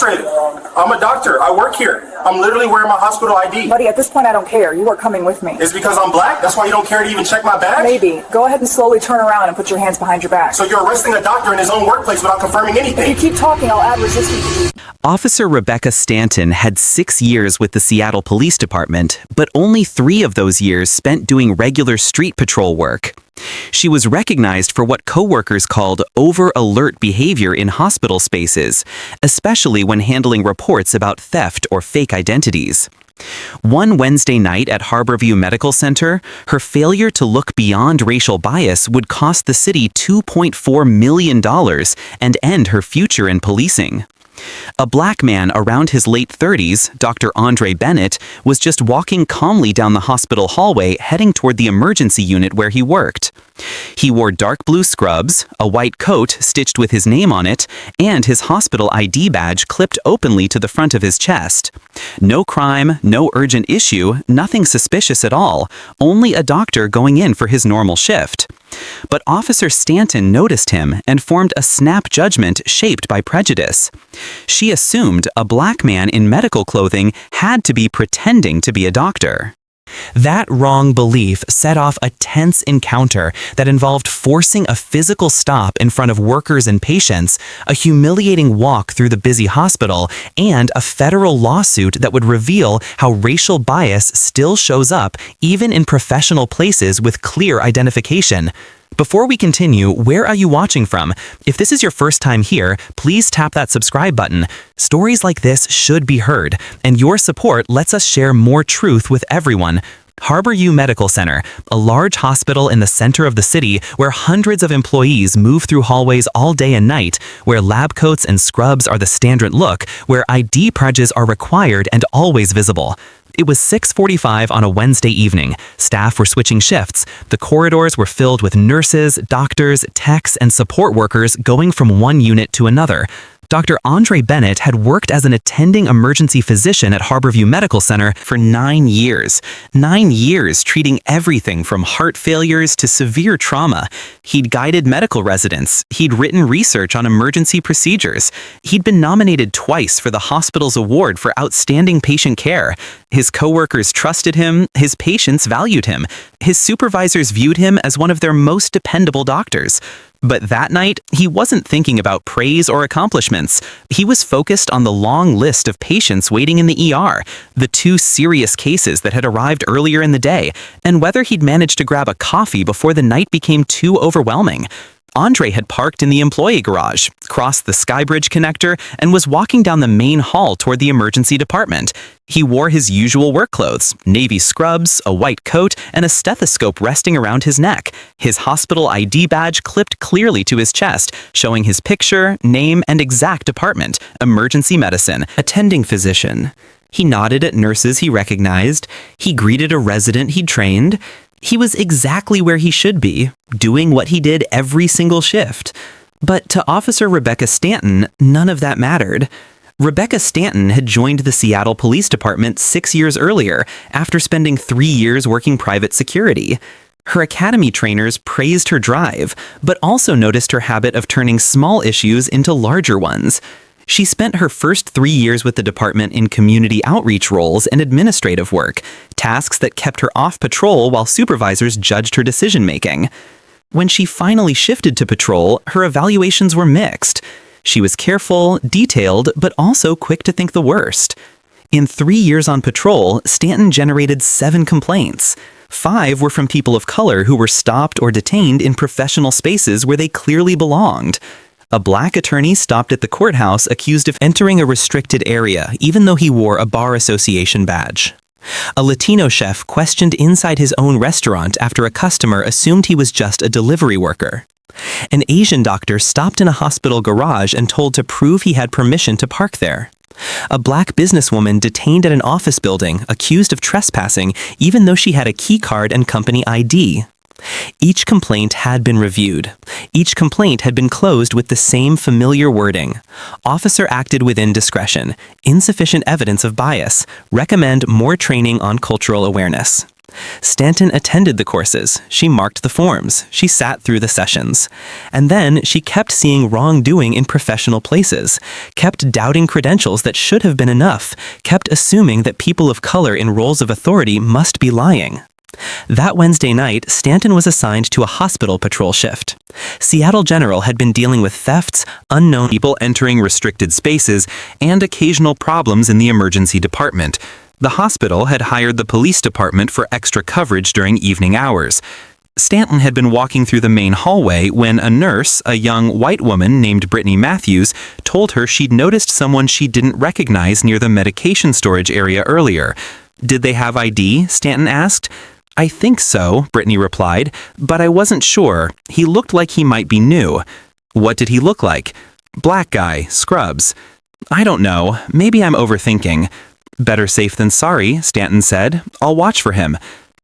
I'm a doctor. I work here. I'm literally wearing my hospital ID. Buddy, at this point, I don't care. You are coming with me. It's because I'm black? That's why you don't care to even check my badge? Maybe. Go ahead and slowly turn around and put your hands behind your back. So you're arresting a doctor in his own workplace without confirming anything? If you keep talking, I'll add resistance. Officer Rebecca Stanton had 6 years with the Seattle Police Department, but only 3 of those years spent doing regular street patrol work. She was recognized for what coworkers called over-alert behavior in hospital spaces, especially when handling reports about theft or fake identities. One Wednesday night at Harborview Medical Center, her failure to look beyond racial bias would cost the city $2.4 million and end her future in policing. A black man around his late 30s, Dr. Andre Bennett, was just walking calmly down the hospital hallway heading toward the emergency unit where he worked. He wore dark blue scrubs, a white coat stitched with his name on it, and his hospital ID badge clipped openly to the front of his chest. No crime, no urgent issue, nothing suspicious at all, only a doctor going in for his normal shift. But Officer Stanton noticed him and formed a snap judgment shaped by prejudice. She assumed a black man in medical clothing had to be pretending to be a doctor. That wrong belief set off a tense encounter that involved forcing a physical stop in front of workers and patients, a humiliating walk through the busy hospital, and a federal lawsuit that would reveal how racial bias still shows up even in professional places with clear identification. Before we continue, where are you watching from? If this is your first time here, please tap that subscribe button. Stories like this should be heard, and your support lets us share more truth with everyone. Harborview Medical Center, a large hospital in the center of the city where hundreds of employees move through hallways all day and night, where lab coats and scrubs are the standard look, where ID badges are required and always visible. It was 6:45 on a Wednesday evening. Staff were switching shifts. The corridors were filled with nurses, doctors, techs, and support workers going from one unit to another. Dr. Andre Bennett had worked as an attending emergency physician at Harborview Medical Center for 9 years. 9 years treating everything from heart failures to severe trauma. He'd guided medical residents. He'd written research on emergency procedures. He'd been nominated twice for the hospital's award for outstanding patient care. His coworkers trusted him. His patients valued him. His supervisors viewed him as one of their most dependable doctors. But that night, he wasn't thinking about praise or accomplishments. He was focused on the long list of patients waiting in the ER, the 2 serious cases that had arrived earlier in the day, and whether he'd managed to grab a coffee before the night became too overwhelming. Andre had parked in the employee garage, crossed the Skybridge connector, and was walking down the main hall toward the emergency department. He wore his usual work clothes, navy scrubs, a white coat, and a stethoscope resting around his neck. His hospital ID badge clipped clearly to his chest, showing his picture, name, and exact department, emergency medicine, attending physician. He nodded at nurses he recognized. He greeted a resident he'd trained. He was exactly where he should be, doing what he did every single shift. But to Officer Rebecca Stanton, none of that mattered. Rebecca Stanton had joined the Seattle Police Department 6 years earlier, after spending 3 years working private security. Her academy trainers praised her drive, but also noticed her habit of turning small issues into larger ones. She spent her first 3 years with the department in community outreach roles and administrative work, tasks that kept her off patrol while supervisors judged her decision-making. When she finally shifted to patrol, her evaluations were mixed. She was careful, detailed, but also quick to think the worst. In 3 years on patrol, Stanton generated 7 complaints. 5 were from people of color who were stopped or detained in professional spaces where they clearly belonged. A black attorney stopped at the courthouse accused of entering a restricted area, even though he wore a bar association badge. A Latino chef questioned inside his own restaurant after a customer assumed he was just a delivery worker. An Asian doctor stopped in a hospital garage and told to prove he had permission to park there. A black businesswoman detained at an office building, accused of trespassing, even though she had a key card and company ID. Each complaint had been reviewed. Each complaint had been closed with the same familiar wording. Officer acted within discretion. Insufficient evidence of bias. Recommend more training on cultural awareness. Stanton attended the courses, she marked the forms, she sat through the sessions. And then she kept seeing wrongdoing in professional places, kept doubting credentials that should have been enough, kept assuming that people of color in roles of authority must be lying. That Wednesday night, Stanton was assigned to a hospital patrol shift. Seattle General had been dealing with thefts, unknown people entering restricted spaces, and occasional problems in the emergency department. The hospital had hired the police department for extra coverage during evening hours. Stanton had been walking through the main hallway when a nurse, a young white woman named Brittany Matthews, told her she'd noticed someone she didn't recognize near the medication storage area earlier. "Did they have ID?" Stanton asked. "I think so," Brittany replied, "but I wasn't sure. He looked like he might be new." "What did he look like?" "Black guy, scrubs." "I don't know. Maybe I'm overthinking." "Better safe than sorry," Stanton said. "I'll watch for him."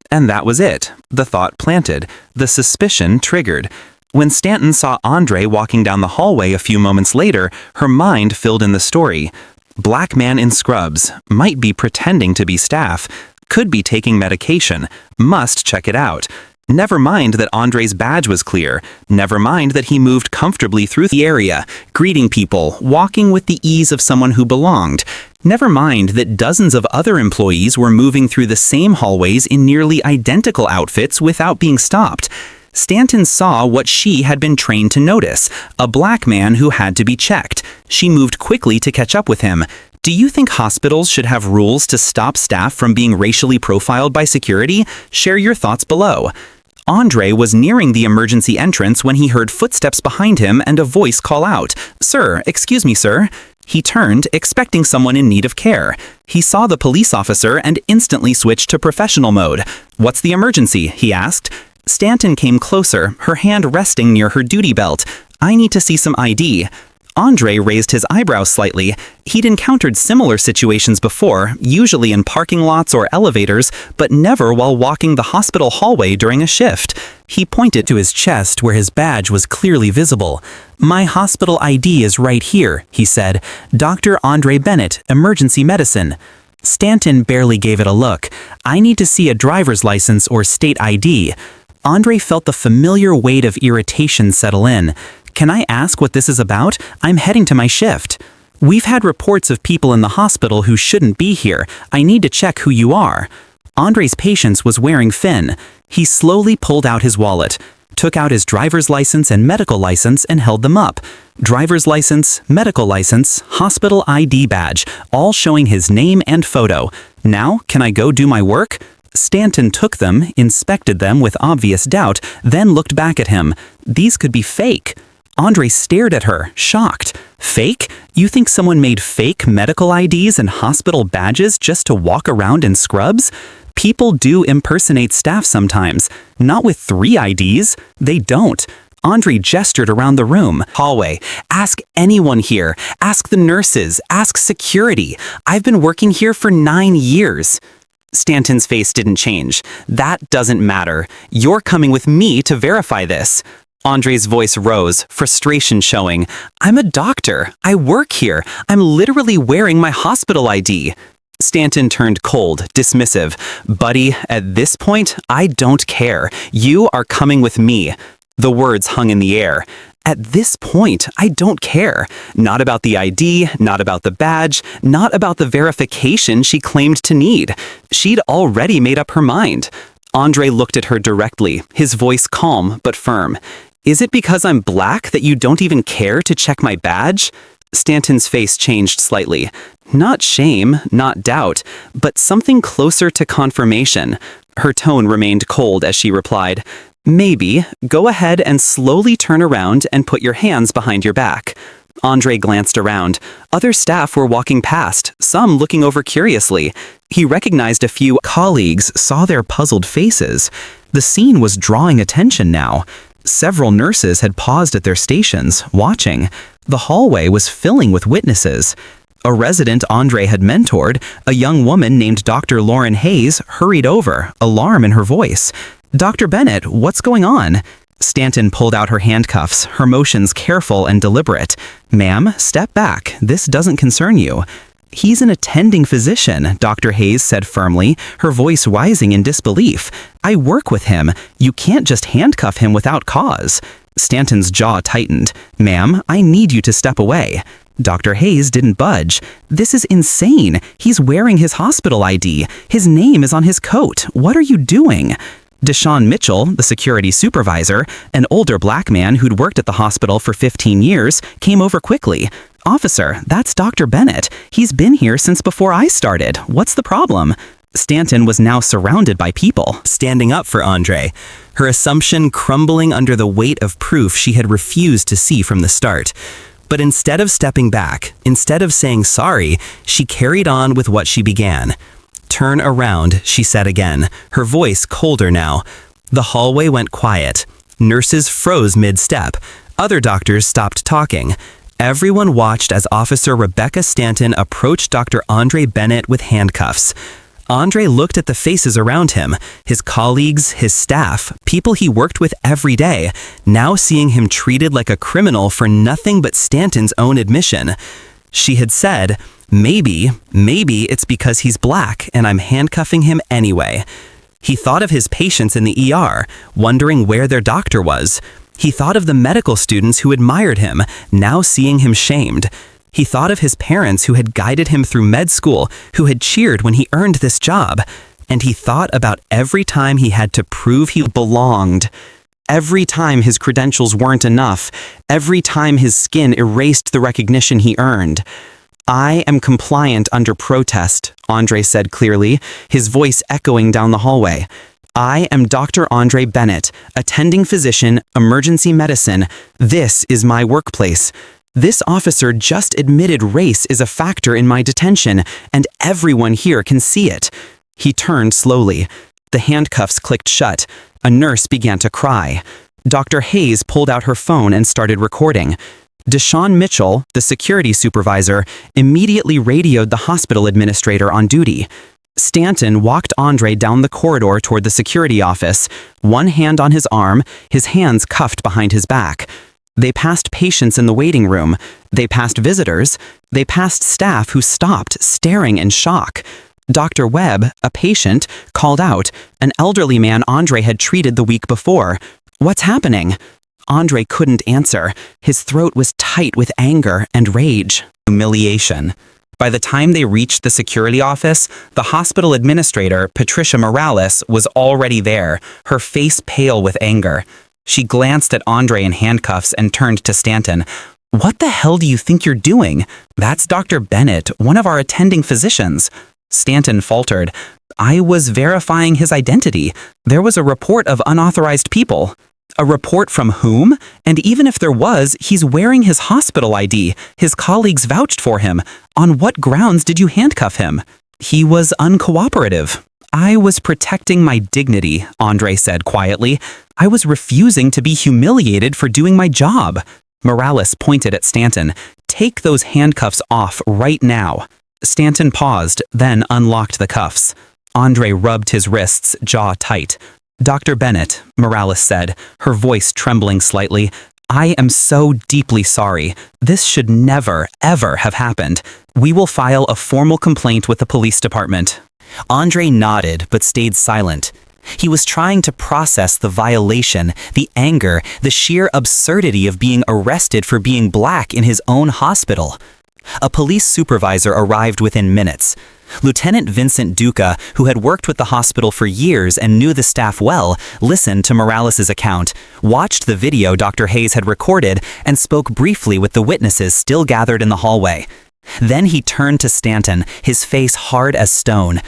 And that was it. The thought planted. The suspicion triggered. When Stanton saw Andre walking down the hallway a few moments later, her mind filled in the story. Black man in scrubs, might be pretending to be staff, could be taking medication, must check it out. Never mind that Andre's badge was clear. Never mind that he moved comfortably through the area, greeting people, walking with the ease of someone who belonged. Never mind that dozens of other employees were moving through the same hallways in nearly identical outfits without being stopped. Stanton saw what she had been trained to notice, a black man who had to be checked. She moved quickly to catch up with him. Do you think hospitals should have rules to stop staff from being racially profiled by security? Share your thoughts below. Andre was nearing the emergency entrance when he heard footsteps behind him and a voice call out, "Sir, excuse me, sir." He turned, expecting someone in need of care. He saw the police officer and instantly switched to professional mode. "What's the emergency?" he asked. Stanton came closer, her hand resting near her duty belt. "I need to see some ID." Andre raised his eyebrows slightly. He'd encountered similar situations before, usually in parking lots or elevators, but never while walking the hospital hallway during a shift. He pointed to his chest where his badge was clearly visible. "My hospital ID is right here," he said. "Dr. Andre Bennett, emergency medicine." Stanton barely gave it a look. "I need to see a driver's license or state ID." Andre felt the familiar weight of irritation settle in. "Can I ask what this is about? I'm heading to my shift." "We've had reports of people in the hospital who shouldn't be here. I need to check who you are." Andre's patience was wearing thin. He slowly pulled out his wallet, took out his driver's license and medical license and held them up. Driver's license, medical license, hospital ID badge, all showing his name and photo. "Now, can I go do my work?" Stanton took them, inspected them with obvious doubt, then looked back at him. These could be fake. Andre stared at her, shocked. "Fake? You think someone made fake medical IDs and hospital badges just to walk around in scrubs? People do impersonate staff sometimes. Not with 3 IDs. They don't." Andre gestured around the room. "Hallway. Ask anyone here. Ask the nurses. Ask security. I've been working here for 9 years. Stanton's face didn't change. "That doesn't matter. You're coming with me to verify this." Andre's voice rose, frustration showing. "I'm a doctor. I work here. I'm literally wearing my hospital ID." Stanton turned cold, dismissive. "Buddy, at this point, I don't care. You are coming with me." The words hung in the air. At this point, I don't care. Not about the ID, not about the badge, not about the verification she claimed to need. She'd already made up her mind. Andre looked at her directly, his voice calm but firm. "Is it because I'm black that you don't even care to check my badge?" Stanton's face changed slightly. Not shame, not doubt, but something closer to confirmation. Her tone remained cold as she replied, "Maybe. Go ahead and slowly turn around and put your hands behind your back." Andre glanced around. Other staff were walking past, some looking over curiously. He recognized a few colleagues, saw their puzzled faces. The scene was drawing attention now. Several nurses had paused at their stations, watching. The hallway was filling with witnesses. A resident Andre had mentored, a young woman named Dr. Lauren Hayes, hurried over, alarm in her voice. "Dr. Bennett, what's going on?" Stanton pulled out her handcuffs, her motions careful and deliberate. "Ma'am, step back. This doesn't concern you." He's an attending physician, Dr. Hayes said firmly, her voice rising in disbelief. I work with him. You can't just handcuff him without cause. Stanton's jaw tightened. Ma'am, I need you to step away. Dr. Hayes didn't budge. This is insane. He's wearing his hospital ID. His name is on his coat. What are you doing? Deshaun Mitchell, the security supervisor, an older black man who'd worked at the hospital for 15 years, came over quickly. Officer, that's Dr. Bennett. He's been here since before I started. What's the problem? Stanton was now surrounded by people, standing up for Andre, her assumption crumbling under the weight of proof she had refused to see from the start. But instead of stepping back, instead of saying sorry, she carried on with what she began. Turn around, she said again, her voice colder now. The hallway went quiet. Nurses froze mid-step. Other doctors stopped talking. Everyone watched as Officer Rebecca Stanton approached Dr. Andre Bennett with handcuffs. Andre looked at the faces around him, his colleagues, his staff, people he worked with every day, now seeing him treated like a criminal for nothing but Stanton's own admission. She had said, maybe it's because he's black and I'm handcuffing him anyway. He thought of his patients in the ER, wondering where their doctor was. He thought of the medical students who admired him, now seeing him shamed. He thought of his parents who had guided him through med school, who had cheered when he earned this job. And he thought about every time he had to prove he belonged. Every time his credentials weren't enough. Every time his skin erased the recognition he earned. I am compliant under protest, Andre said clearly, his voice echoing down the hallway. I am Dr. Andre Bennett, attending physician, emergency medicine. This is my workplace. This officer just admitted race is a factor in my detention, and everyone here can see it. He turned slowly. The handcuffs clicked shut. A nurse began to cry. Dr. Hayes pulled out her phone and started recording. Deshaun Mitchell, the security supervisor, immediately radioed the hospital administrator on duty. Stanton walked Andre down the corridor toward the security office, one hand on his arm, his hands cuffed behind his back. They passed patients in the waiting room. They passed visitors. They passed staff who stopped, staring in shock. Dr. Webb, a patient, called out, an elderly man Andre had treated the week before. What's happening? Andre couldn't answer. His throat was tight with anger and rage. Humiliation. By the time they reached the security office, the hospital administrator, Patricia Morales, was already there, her face pale with anger. She glanced at Andre in handcuffs and turned to Stanton. What the hell do you think you're doing? That's Dr. Bennett, one of our attending physicians. Stanton faltered. I was verifying his identity. There was a report of unauthorized people. A report from whom? And even if there was, he's wearing his hospital ID. His colleagues vouched for him. On what grounds did you handcuff him? He was uncooperative. I was protecting my dignity, Andre said quietly. I was refusing to be humiliated for doing my job. Morales pointed at Stanton. Take those handcuffs off right now. Stanton paused, then unlocked the cuffs. Andre rubbed his wrists, jaw tight. Dr. Bennett, Morales said, her voice trembling slightly, I am so deeply sorry. This should never, ever have happened. We will file a formal complaint with the police department. Andre nodded but stayed silent. He was trying to process the violation, the anger, the sheer absurdity of being arrested for being black in his own hospital. A police supervisor arrived within minutes. Lieutenant Vincent Duca, who had worked with the hospital for years and knew the staff well, listened to Morales' account, watched the video Dr. Hayes had recorded, and spoke briefly with the witnesses still gathered in the hallway. Then he turned to Stanton, his face hard as stone.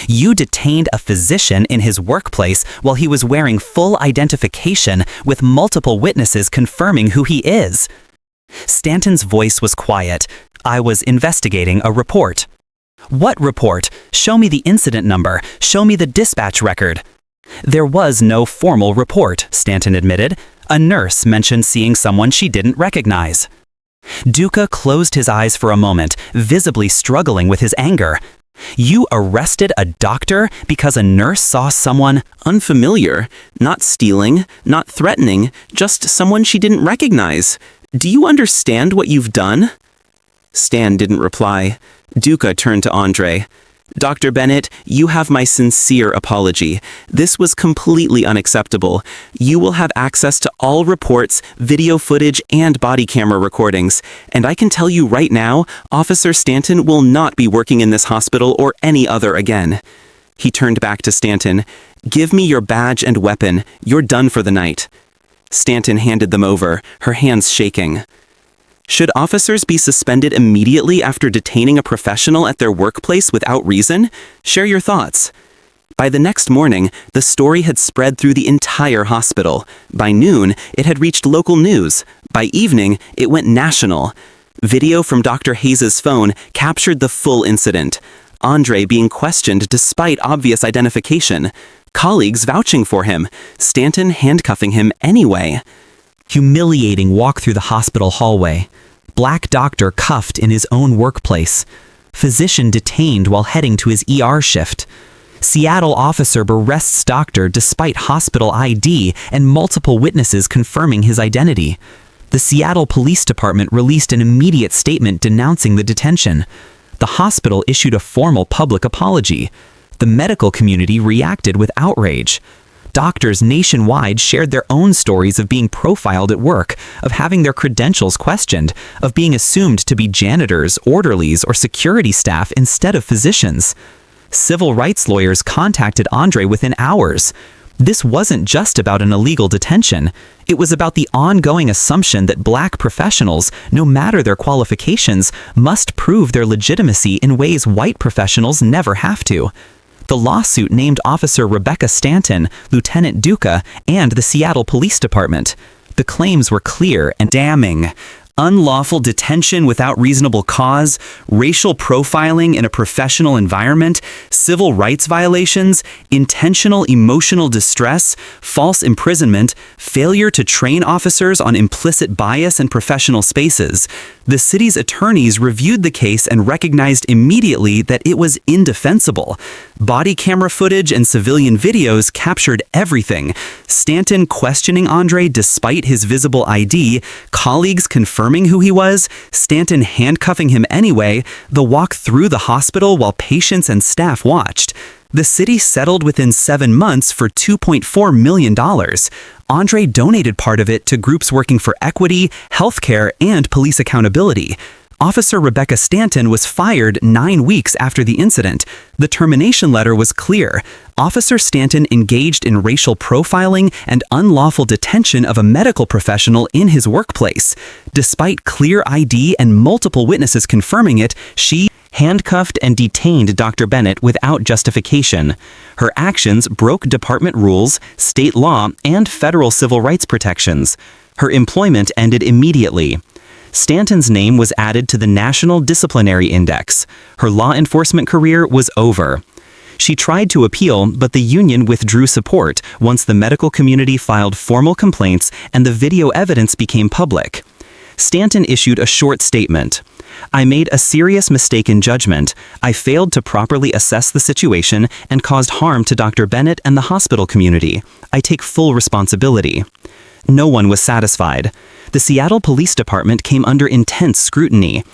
You detained a physician in his workplace while he was wearing full identification with multiple witnesses confirming who he is. Stanton's voice was quiet. I was investigating a report. What report? Show me the incident number. Show me the dispatch record. There was no formal report, Stanton admitted. A nurse mentioned seeing someone she didn't recognize. Duca closed his eyes for a moment, visibly struggling with his anger. You arrested a doctor because a nurse saw someone unfamiliar, not stealing, not threatening, just someone she didn't recognize. Do you understand what you've done? Stan didn't reply. Duca turned to Andre. Dr. Bennett, you have my sincere apology. This was completely unacceptable. You will have access to all reports, video footage, and body camera recordings. And I can tell you right now, Officer Stanton will not be working in this hospital or any other again. He turned back to Stanton. Give me your badge and weapon. You're done for the night. Stanton handed them over, her hands shaking. Should officers be suspended immediately after detaining a professional at their workplace without reason? Share your thoughts. By the next morning, the story had spread through the entire hospital. By noon, it had reached local news. By evening, it went national. Video from Dr. Hayes' phone captured the full incident. Andre being questioned despite obvious identification. Colleagues vouching for him. Stanton handcuffing him anyway. Humiliating walk through the hospital hallway. Black doctor cuffed in his own workplace. Physician detained while heading to his ER shift. Seattle officer arrests doctor despite hospital ID and multiple witnesses confirming his identity. The Seattle Police Department released an immediate statement denouncing the detention. The hospital issued a formal public apology. The medical community reacted with outrage. Doctors nationwide shared their own stories of being profiled at work, of having their credentials questioned, of being assumed to be janitors, orderlies, or security staff instead of physicians. Civil rights lawyers contacted Andre within hours. This wasn't just about an illegal detention. It was about the ongoing assumption that black professionals, no matter their qualifications, must prove their legitimacy in ways white professionals never have to. The lawsuit named Officer Rebecca Stanton, Lieutenant Duca, and the Seattle Police Department. The claims were clear and damning. Unlawful detention without reasonable cause, racial profiling in a professional environment, civil rights violations, intentional emotional distress, false imprisonment, failure to train officers on implicit bias in professional spaces. The city's attorneys reviewed the case and recognized immediately that it was indefensible. Body camera footage and civilian videos captured everything. Stanton questioning Andre despite his visible ID, colleagues confirming who he was, Stanton handcuffing him anyway, the walk through the hospital while patients and staff watched. The city settled within 7 months for $2.4 million. Andre donated part of it to groups working for equity, healthcare, and police accountability. Officer Rebecca Stanton was fired 9 weeks after the incident. The termination letter was clear. Officer Stanton engaged in racial profiling and unlawful detention of a medical professional in his workplace. Despite clear ID and multiple witnesses confirming it, she handcuffed and detained Dr. Bennett without justification. Her actions broke department rules, state law, and federal civil rights protections. Her employment ended immediately. Stanton's name was added to the National Disciplinary Index. Her law enforcement career was over. She tried to appeal, but the union withdrew support once the medical community filed formal complaints and the video evidence became public. Stanton issued a short statement. I made a serious mistake in judgment. I failed to properly assess the situation and caused harm to Dr. Bennett and the hospital community. I take full responsibility. No one was satisfied. The Seattle Police Department came under intense scrutiny.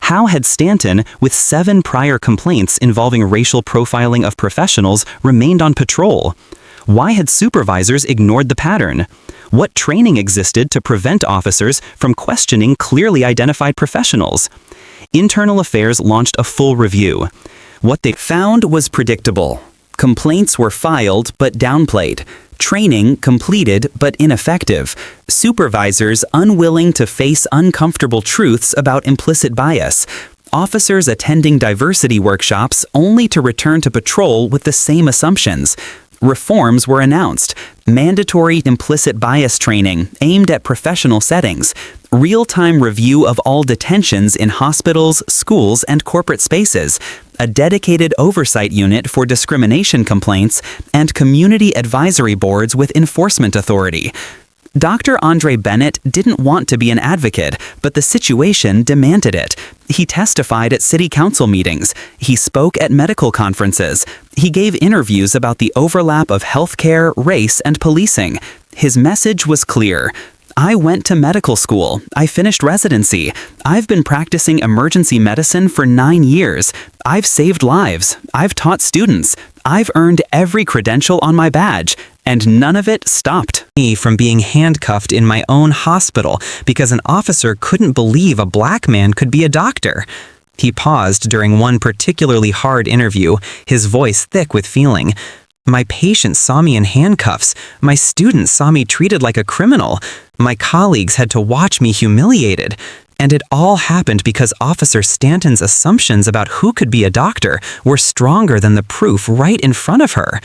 How had Stanton, with 7 prior complaints involving racial profiling of professionals, remained on patrol? Why had supervisors ignored the pattern? What training existed to prevent officers from questioning clearly identified professionals? Internal Affairs launched a full review. What they found was predictable. Complaints were filed but downplayed. Training completed but ineffective. Supervisors unwilling to face uncomfortable truths about implicit bias. Officers attending diversity workshops only to return to patrol with the same assumptions. Reforms were announced. Mandatory implicit bias training aimed at professional settings. Real-time review of all detentions in hospitals, schools, and corporate spaces. A dedicated oversight unit for discrimination complaints, and community advisory boards with enforcement authority. Dr. Andre Bennett didn't want to be an advocate, but the situation demanded it. He testified at city council meetings. He spoke at medical conferences. He gave interviews about the overlap of healthcare, race, and policing. His message was clear. I went to medical school. I finished residency. I've been practicing emergency medicine for 9 years. I've saved lives. I've taught students. I've earned every credential on my badge, and none of it stopped me from being handcuffed in my own hospital because an officer couldn't believe a black man could be a doctor. He paused during one particularly hard interview, his voice thick with feeling. My patients saw me in handcuffs. My students saw me treated like a criminal. My colleagues had to watch me humiliated. And it all happened because Officer Stanton's assumptions about who could be a doctor were stronger than the proof right in front of her.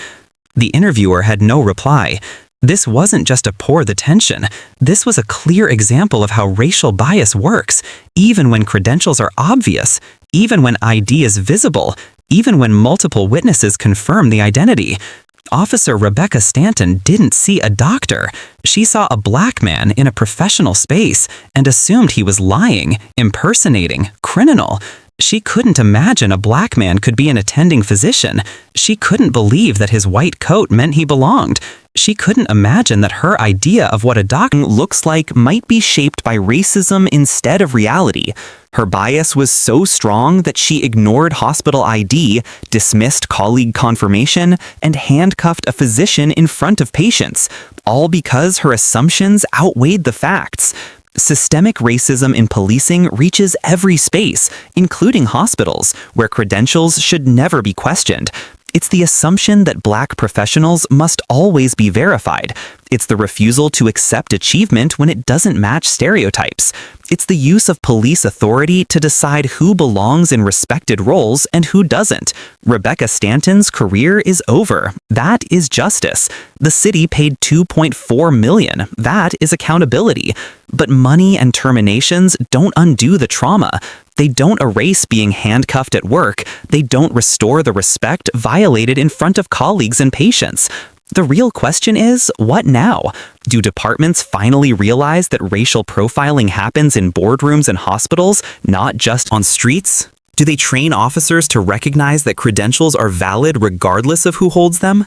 The interviewer had no reply. This wasn't just a poor detention. This was a clear example of how racial bias works, even when credentials are obvious, even when ID is visible, even when multiple witnesses confirm the identity. Officer Rebecca Stanton didn't see a doctor. She saw a black man in a professional space and assumed he was lying, impersonating, criminal. She couldn't imagine a black man could be an attending physician. She couldn't believe that his white coat meant he belonged. She couldn't imagine that her idea of what a doctor looks like might be shaped by racism instead of reality. Her bias was so strong that she ignored hospital ID, dismissed colleague confirmation, and handcuffed a physician in front of patients, all because her assumptions outweighed the facts. Systemic racism in policing reaches every space, including hospitals, where credentials should never be questioned. It's the assumption that black professionals must always be verified. It's the refusal to accept achievement when it doesn't match stereotypes. It's the use of police authority to decide who belongs in respected roles and who doesn't. Rebecca Stanton's career is over. That is justice. The city paid $2.4 million. That is accountability. But money and terminations don't undo the trauma. They don't erase being handcuffed at work. They don't restore the respect violated in front of colleagues and patients. The real question is, what now? Do departments finally realize that racial profiling happens in boardrooms and hospitals, not just on streets? Do they train officers to recognize that credentials are valid regardless of who holds them?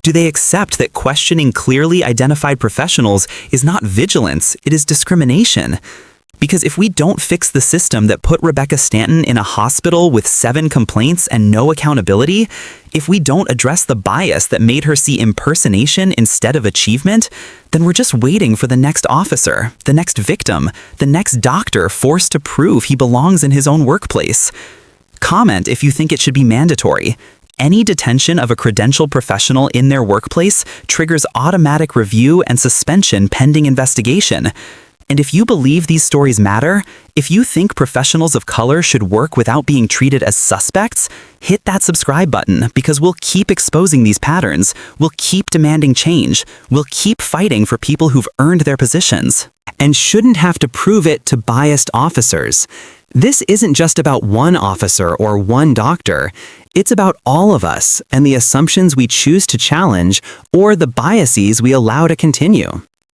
Do they accept that questioning clearly identified professionals is not vigilance, it is discrimination? Because if we don't fix the system that put Rebecca Stanton in a hospital with 7 complaints and no accountability, if we don't address the bias that made her see impersonation instead of achievement, then we're just waiting for the next officer, the next victim, the next doctor forced to prove he belongs in his own workplace. Comment if you think it should be mandatory. Any detention of a credentialed professional in their workplace triggers automatic review and suspension pending investigation. And if you believe these stories matter, if you think professionals of color should work without being treated as suspects, hit that subscribe button because we'll keep exposing these patterns. We'll keep demanding change. We'll keep fighting for people who've earned their positions and shouldn't have to prove it to biased officers. This isn't just about one officer or one doctor. It's about all of us and the assumptions we choose to challenge or the biases we allow to continue.